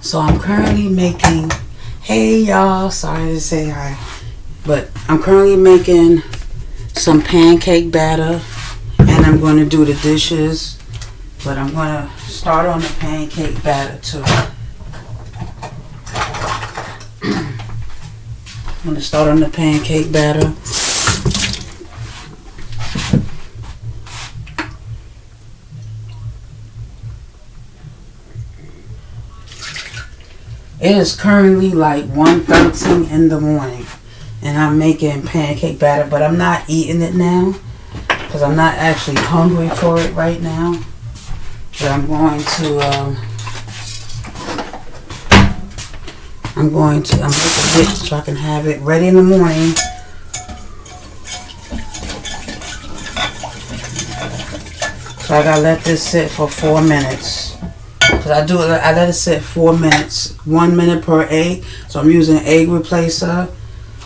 So I'm currently making, hey y'all, sorry to say hi, but I'm currently making some pancake batter, and I'm going to do the dishes, but I'm going to start on the pancake batter too. I'm going to start on the pancake batter. It is currently like 1:13 in the morning, and I'm making pancake batter, but I'm not eating it now because I'm not actually hungry for it right now. But I'm going to make it so I can have it ready in the morning. So I gotta let this sit for 4 minutes. Cause I let it sit 4 minutes, 1 minute per egg. So I'm using an egg replacer.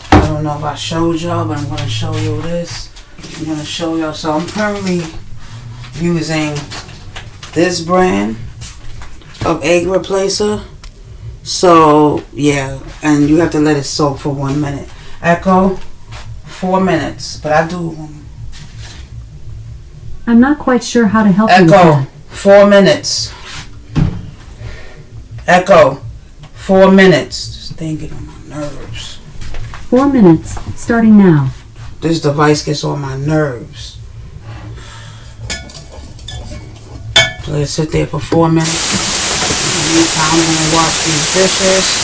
I don't know if I showed y'all, but I'm gonna show you this. I'm gonna show y'all. So I'm currently using this brand of egg replacer. So yeah, and you have to let it soak for 1 minute. Echo, 4 minutes, but I do. I'm not quite sure how to help you with Echo, that. 4 minutes. Echo, 4 minutes. This thing get on my nerves. 4 minutes, starting now. This device gets on my nerves. So let it sit there for 4 minutes. In the meantime, I'm gonna wash these dishes.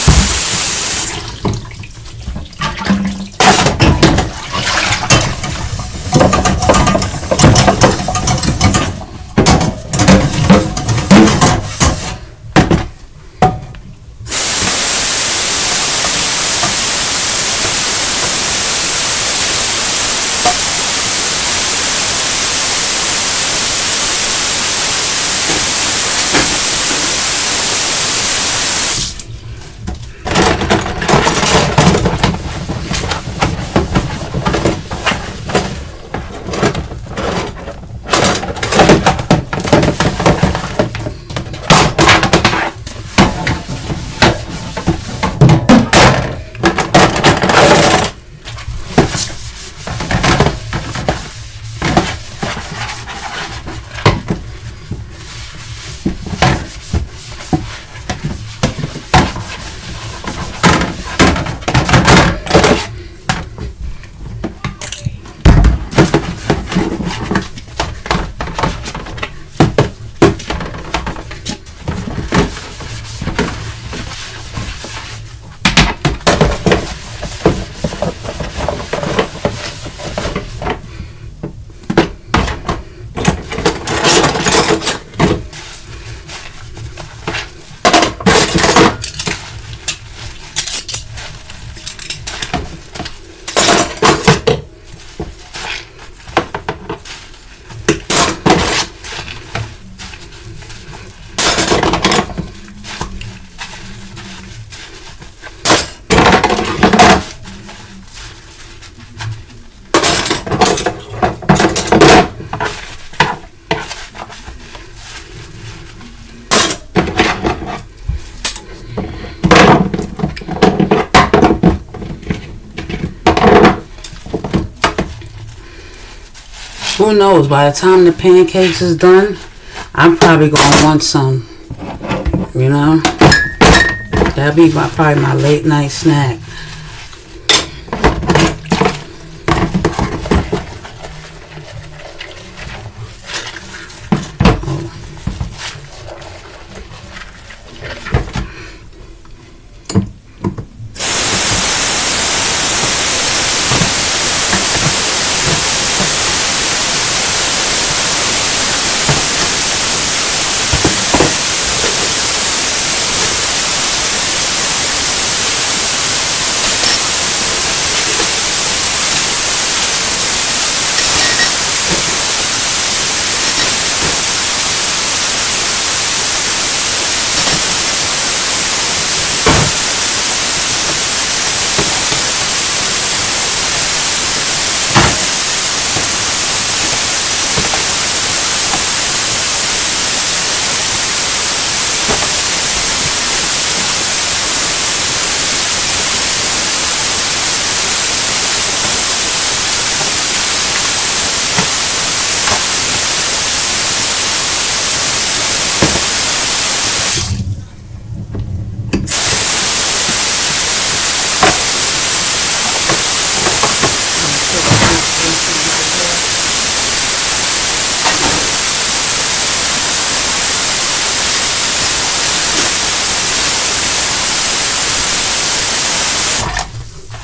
Who knows? By the time the pancakes is done, I'm probably gonna want some. You know, that'll be probably my late night snack.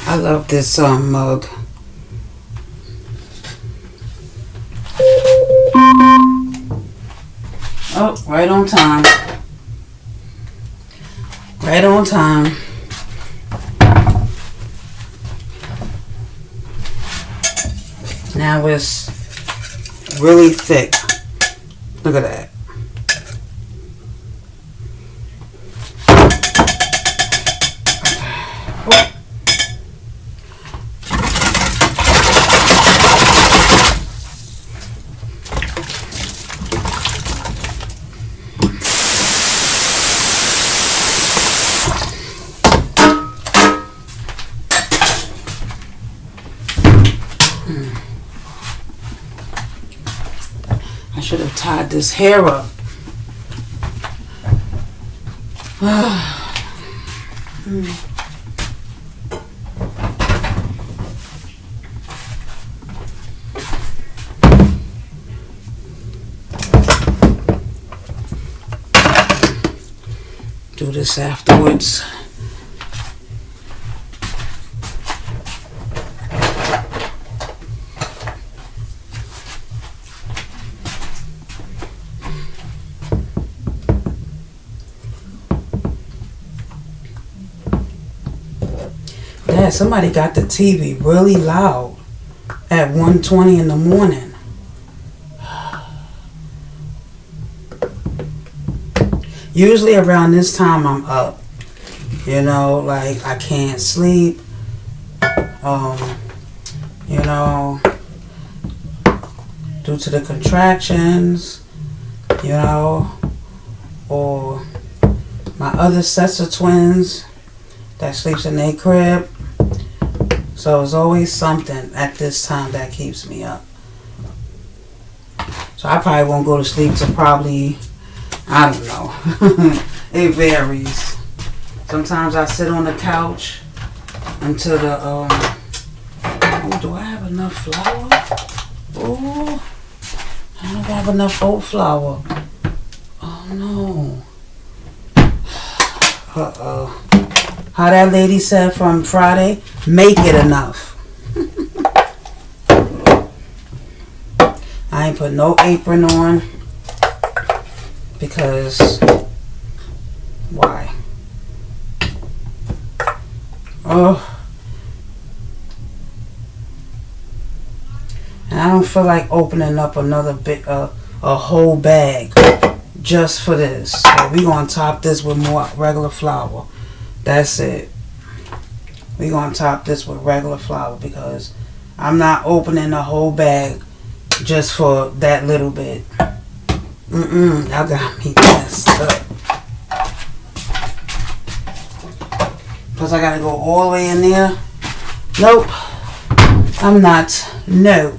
I love this mug. Oh, right on time. Right on time. Now it's really thick. Look at that. I should have tied this hair up. Do this afterwards. Yeah, somebody got the TV really loud at 1:20 in the morning. Usually around this time I'm up. You know, like I can't sleep. You know, due to the contractions, you know, or my other sets of twins that sleeps in their crib. So it's always something at this time that keeps me up. So I probably won't go to sleep till probably, I don't know. It varies. Sometimes I sit on the couch until the, oh, do I have enough flour? Oh, I don't have enough oat flour. Oh no. Uh-oh. How that lady said from Friday, make it enough. I ain't put no apron on because why? Oh. And I don't feel like opening up another big a whole bag just for this. So we gonna top this with more regular flour. That's it. We're going to top this with regular flour because I'm not opening the whole bag just for that little bit. Y'all got me messed up. Plus I got to go all the way in there. Nope. I'm not. No.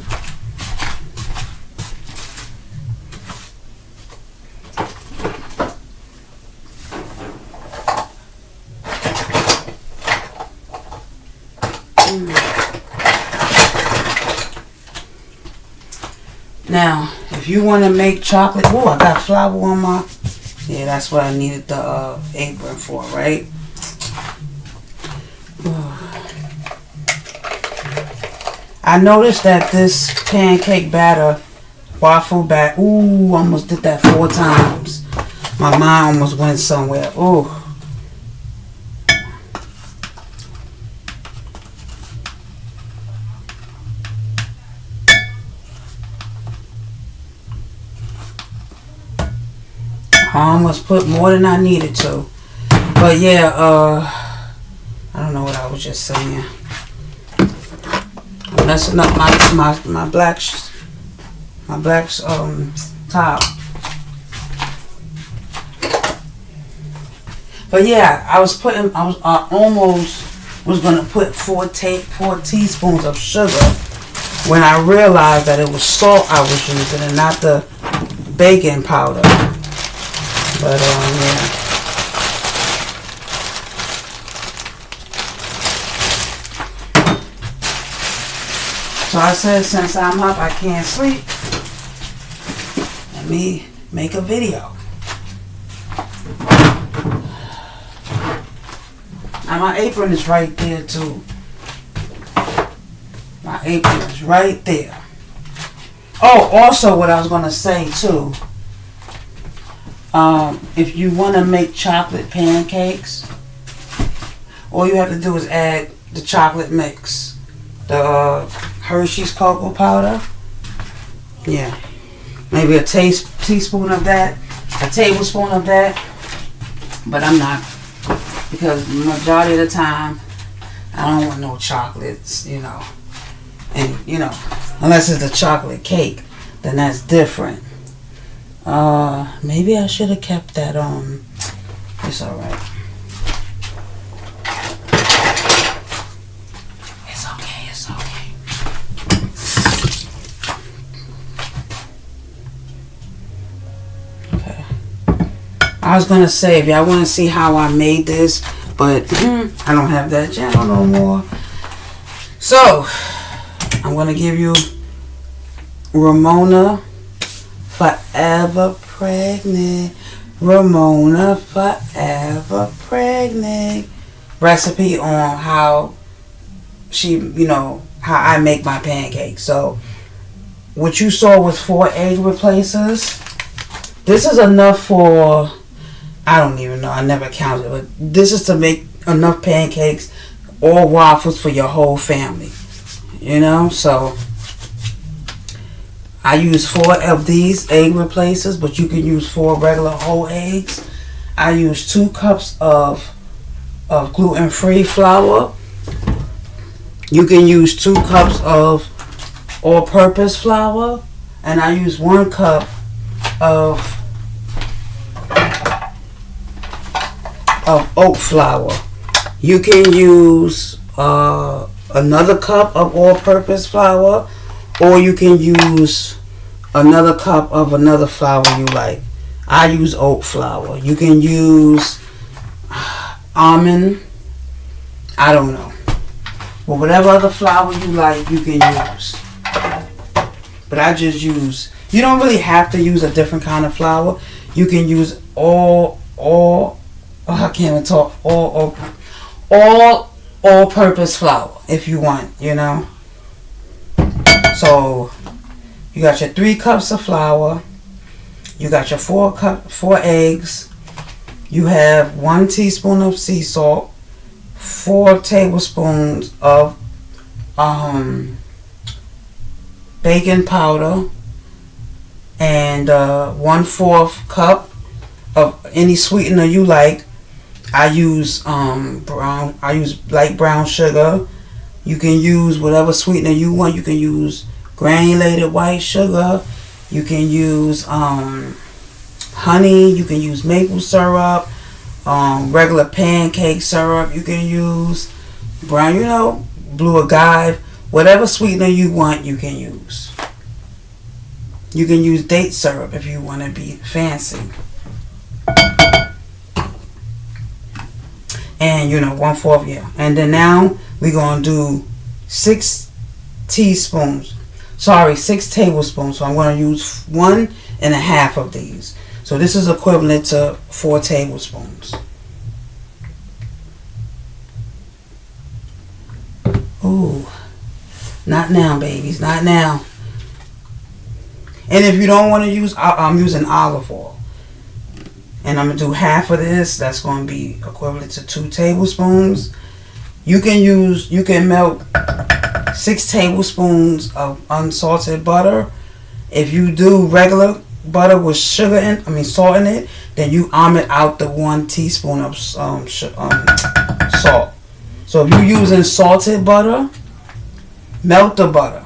Now, if you want to make chocolate, oh, I got flour on my. Yeah, that's what I needed the apron for, right? I noticed that this pancake batter, waffle batter, ooh, almost did that 4 times. My mind almost went somewhere. Ooh. I almost put more than I needed to. But yeah, I don't know what I was just saying. I'm messing up my black top. But yeah, I almost was gonna put 4 teaspoons of sugar when I realized that it was salt I was using and not the baking powder. But yeah. So I said, since I'm up, I can't sleep. Let me make a video. Now my apron is right there too. My apron is right there. Oh, also what I was gonna say too. If you want to make chocolate pancakes, all you have to do is add the chocolate mix, the Hershey's cocoa powder. Yeah, maybe a teaspoon of that, a tablespoon of that. But I'm not, because the majority of the time I don't want no chocolates, you know. And you know, unless it's a chocolate cake, then that's different. Maybe I should have kept that on. It's alright. It's okay, it's okay. Okay. I was gonna say, if y'all wanna see how I made this, but I don't have that channel no more. So, I'm gonna give you Ramona Forever Pregnant. Ramona Forever Pregnant recipe on how she, you know, how I make my pancakes. So what you saw was 4 egg replacers. This is enough for, I don't even know, I never counted, but this is to make enough pancakes or waffles for your whole family, you know. So I use 4 of these egg replacers, but you can use 4 regular whole eggs. I use 2 cups of gluten-free flour. You can use 2 cups of all-purpose flour, and I use 1 cup of oat flour. You can use another cup of all-purpose flour, or you can use another cup of another flour you like. I use oat flour. You can use almond. I don't know. But whatever other flour you like, you can use. But I just use, you don't really have to use a different kind of flour. You can use I can't even talk, all-purpose flour if you want, you know. So you got your 3 cups of flour, you got your 4 eggs, you have 1 teaspoon of sea salt, 4 tablespoons of baking powder, and 1/4 cup of any sweetener you like. I use light brown sugar. You can use whatever sweetener you want. You can use granulated white sugar. You can use honey. You can use maple syrup, regular pancake syrup. You can use brown, you know, blue agave. Whatever sweetener you want, you can use. You can use date syrup if you want to be fancy. And you know, 1/4, yeah. And then now we're gonna do 6 teaspoons. Sorry, 6 tablespoons. So I'm going to use 1.5 of these. So this is equivalent to 4 tablespoons. Ooh, not now, babies, not now. And if you don't want to use, I'm using olive oil. And I'm going to do half of this. That's going to be equivalent to 2 tablespoons. You can melt 6 tablespoons of unsalted butter. If you do regular butter with salt in it, then you almond out the 1 teaspoon of salt. So if you're using salted butter, melt the butter,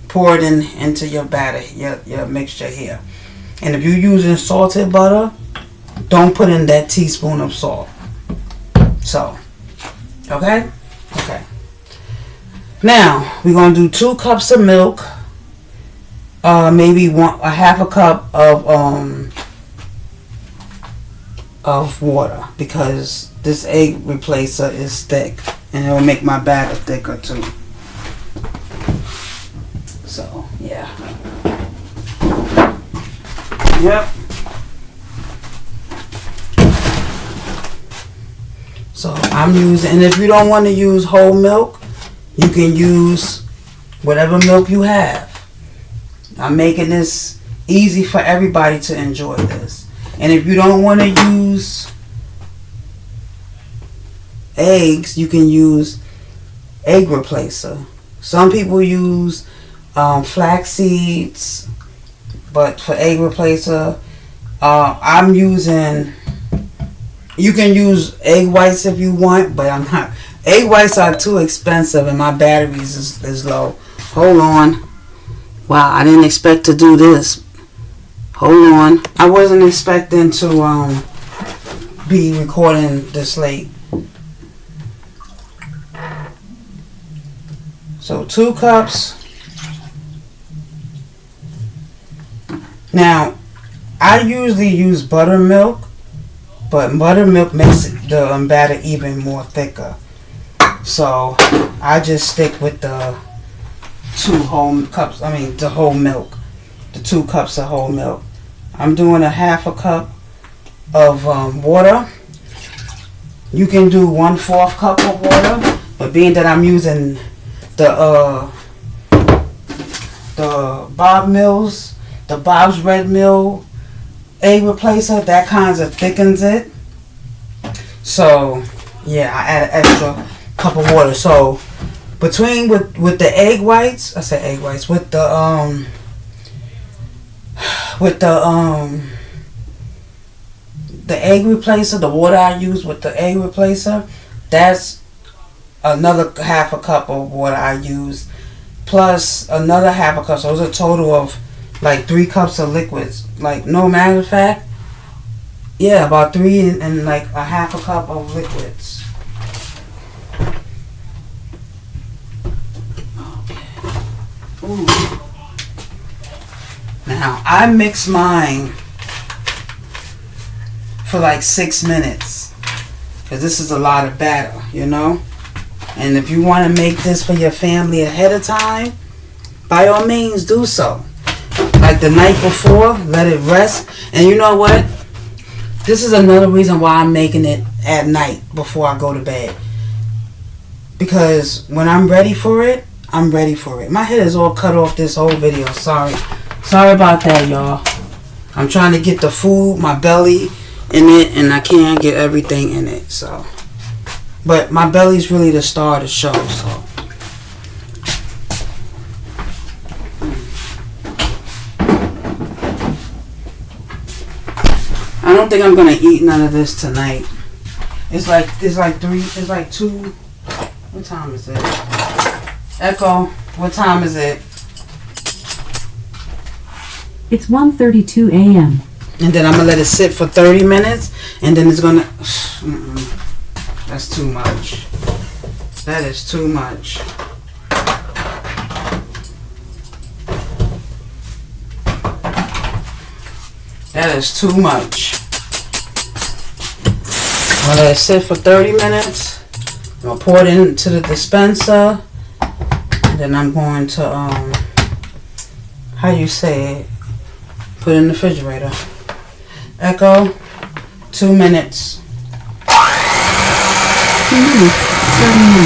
pour it into your batter, your mixture here. And if you're using salted butter, don't put in that teaspoon of salt. So, okay. Now we're gonna do 2 cups of milk, maybe a half a cup of water, because this egg replacer is thick and it will make my batter thicker too. So yeah. Yep. So I'm using, and if you don't want to use whole milk, you can use whatever milk you have. I'm making this easy for everybody to enjoy this. And if you don't want to use eggs, you can use egg replacer. Some people use flax seeds, but for egg replacer, I'm using, you can use egg whites if you want, but I'm not. Egg whites are too expensive and my batteries is low. Hold on. Wow, I didn't expect to do this. Hold on. I wasn't expecting to be recording this late. So 2 cups. Now, I usually use buttermilk, but buttermilk makes the batter even more thicker. So I just stick with the 2 whole cups. The whole milk. The 2 cups of whole milk. I'm doing a half a cup of water. You can do 1/4 cup of water, but being that I'm using the Bob's Red Mill egg replacer, that kind of thickens it. So yeah, I add an extra cup of water. So between with the egg whites, with the egg replacer, the water I use with the egg replacer, that's another half a cup of water I use, plus another half a cup. So it's a total of like 3 cups of liquids. Like, no matter of fact, yeah, about 3 and like a half a cup of liquids. Okay. Ooh. Now I mix mine for like 6 minutes, because this is a lot of batter, you know. And if you want to make this for your family ahead of time, by all means do so. Like the night before, let it rest. And you know what? This is another reason why I'm making it at night before I go to bed. Because when I'm ready for it, I'm ready for it. My head is all cut off this whole video. Sorry about that, y'all. I'm trying to get the food, my belly in it, and I can't get everything in it. So, but my belly's really the star of the show. So I don't think I'm gonna eat none of this tonight. It's like 2. What time is it? Echo, what time is it? It's 1:32 a.m. And then I'm gonna let it sit for 30 minutes, and then it's gonna. That's too much. That is too much. That is too much. I'm gonna let it sit for 30 minutes. I'm gonna pour it into the dispenser. And then I'm going to how you say it, put it in the refrigerator. Echo, 2 minutes. 2 minutes, 39.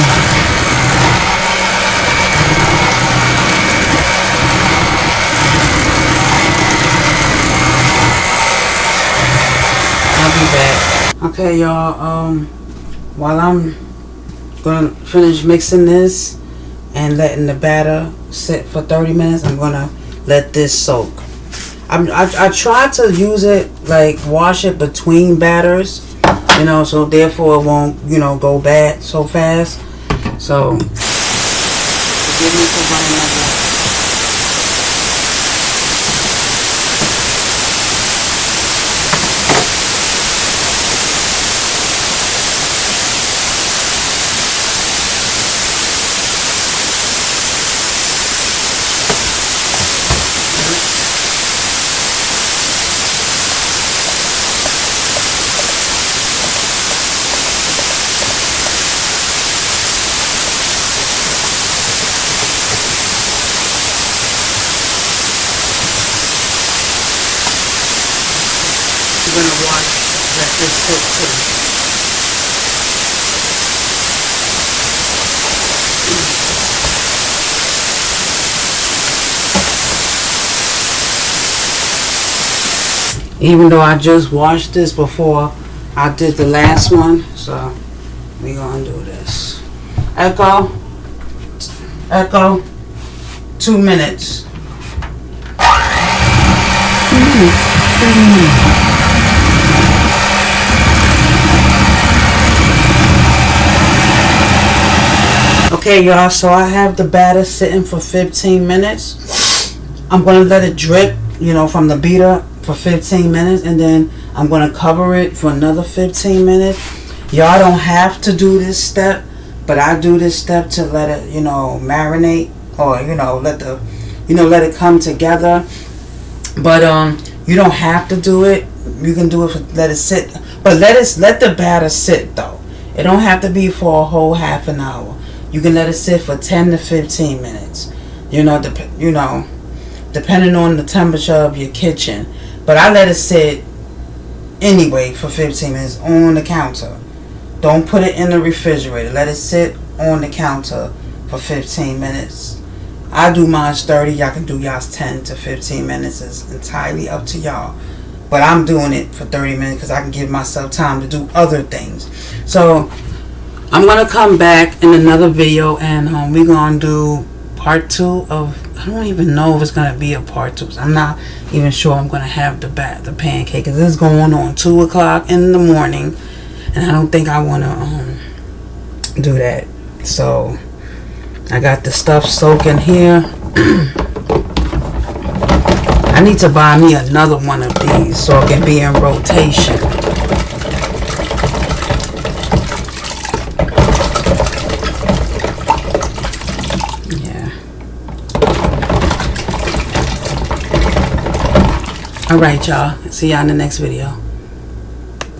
I'll be back. Okay, y'all, while I'm gonna finish mixing this and letting the batter sit for 30 minutes, I'm gonna let this soak. I try to use it, like wash it between batters, you know, so therefore it won't, you know, go bad so fast. So I'm giving it to one another. I'm gonna let this sit too. Even though I just washed this before I did the last one, so we gonna do this. Echo, 2 minutes. 2 minutes, 39. Okay, y'all, so I have the batter sitting for 15 minutes. I'm going to let it drip, you know, from the beater for 15 minutes, and then I'm going to cover it for another 15 minutes. Y'all don't have to do this step, but I do this step to let it, you know, marinate, or, you know, let it come together. But you don't have to do it. You can do it for, let it sit, but let the batter sit though. It don't have to be for a whole half an hour. You can let it sit for 10 to 15 minutes. You know, depending on the temperature of your kitchen. But I let it sit anyway for 15 minutes on the counter. Don't put it in the refrigerator. Let it sit on the counter for 15 minutes. I do mine 30. Y'all can do y'all's 10 to 15 minutes. It's entirely up to y'all. But I'm doing it for 30 minutes because I can give myself time to do other things. So I'm going to come back in another video, and we're going to do part 2 of, I don't even know if it's going to be a part 2. I'm not even sure I'm going to have the pancake, because this is going on 2 o'clock in the morning, and I don't think I want to do that. So I got the stuff soaking here. I need to buy me another one of these so it can be in rotation. Yeah. Alright, y'all. See y'all in the next video.